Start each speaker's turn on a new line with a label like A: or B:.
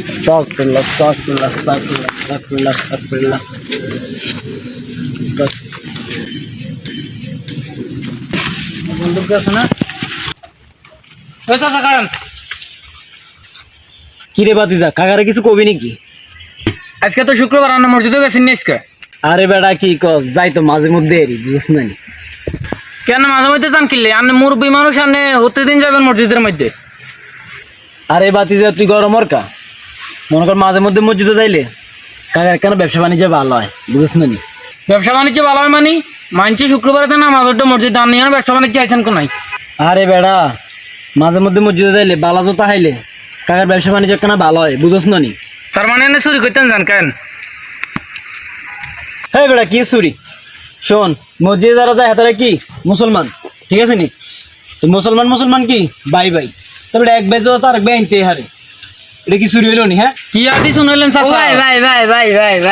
A: আস্তাগফিরুল্লাহ আস্তাগফিরুল্লাহ আস্তাগফিরুল্লাহ আস্তাগফিরুল্লাহ আস্তাগফিরুল্লাহ। বন্দুক আছে না? পয়সা কারণ কি রে বাতিজা, কাকারে কিছু কবি নাকি?
B: আজকে তো শুক্রবার, আমরা মসজিদে গেছি আজকে।
A: আরে বেটা কি কস, যাই তো মাঝে মধ্যে এরি, বুঝছ না?
B: কেন মাঝে মধ্যে যান কিনলে? আপনি মুরব্বী মানুষ, আপনি হতে দিন যাবেন মসজিদের মধ্যে।
A: আরে বাতিজা তুই গরমর কা, মনে কর মাঝে মধ্যে মসজিদে যাইলে কাকার কেন ব্যবসা বাণিজ্য ভালো হয়, বুঝছ না?
B: ব্যবসা বাণিজ্য ভালো হয় মানে মানছি শুক্রবার আছে না মাঝে মসজিদ, আপনি ব্যবসা বাণিজ্য আইসেন কোনাই?
A: আরে বেড়া মাঝে মধ্যে মসজিদে যাইলে বালা জোতা হাইলে কাকার ব্যবসা বাণিজ্য কেন ভালো হয়, বুঝছ না?
B: তার মানে এনে চুরি করতেন যান কেন?
A: হ্যাঁ বেড়া কি চুরি? শোন, মসজিদে যারা যায় হাতারা কি মুসলমান, ঠিক আছে নি? তো মুসলমান কি বাই বাই, তবে এক বেজো তার আরেক বেআইনতে হারে, এটা কি চুরি হইল নি? হ্যাঁ
B: কি আদি শুনাইলেন চাচা?
C: ভাই ভাই ভাই ভাই ভাই ভাই